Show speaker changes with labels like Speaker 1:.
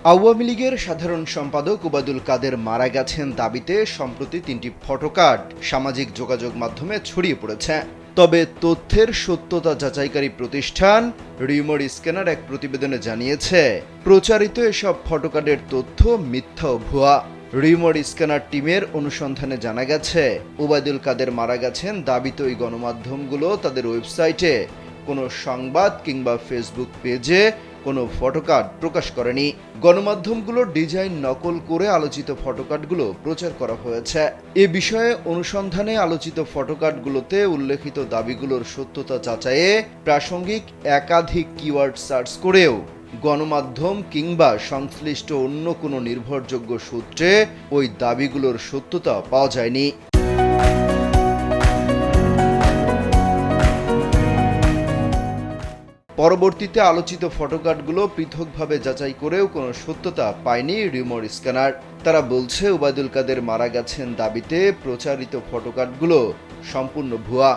Speaker 1: আওয়ামী লীগের সাধারণ সম্পাদক ওবায়দুল কাদের মারা গেছেন দাবিতে সম্প্রতি 3টি ফটোকার্ড সামাজিক যোগাযোগ মাধ্যমে ছড়িয়ে পড়েছে। তবে তথ্যের সত্যতা যাচাইকারী প্রতিষ্ঠান রিউমার স্ক্যানার এক প্রতিবেদনে জানিয়েছে, প্রচারিত এসব ফটোকার্ডের তথ্য মিথ্যা ও ভুয়া। রিউমার স্ক্যানার টিমের অনুসন্ধানে জানা গেছে, ওবায়দুল কাদের মারা গেছেন দাবিত ওই গণমাধ্যমগুলো তাদের ওয়েবসাইটে কোনো সংবাদ কিংবা ফেসবুক পেজে কোনো ফটোকার্ড প্রকাশ করেনি। গণমাধ্যমগুলোর ডিজাইন নকল করে আলোচিত ফটোকার্ডগুলো প্রচার করা হয়েছে। এ বিষয়ে অনুসন্ধানে আলোচিত ফটোকার্ডগুলোতে উল্লেখিত দাবিগুলোর সত্যতা যাচাইয়ে প্রাসঙ্গিক একাধিক কিওয়ার্ড সার্চ করেও গণমাধ্যম কিংবা সংশ্লিষ্ট অন্য কোনো নির্ভরযোগ্য সূত্রে ওই দাবিগুলোর সত্যতা পাওয়া যায়নি। পরবর্তীতে আলোচিত ফটোকার্ডগুলো পৃথকভাবে যাচাই করেও কোনো সত্যতা পায়নি রিউমার স্ক্যানার। তারা বলছে, ওবায়দুল কাদের মারা গেছেন দাবিতে প্রচারিত ফটোকার্ডগুলো সম্পূর্ণ ভুয়া।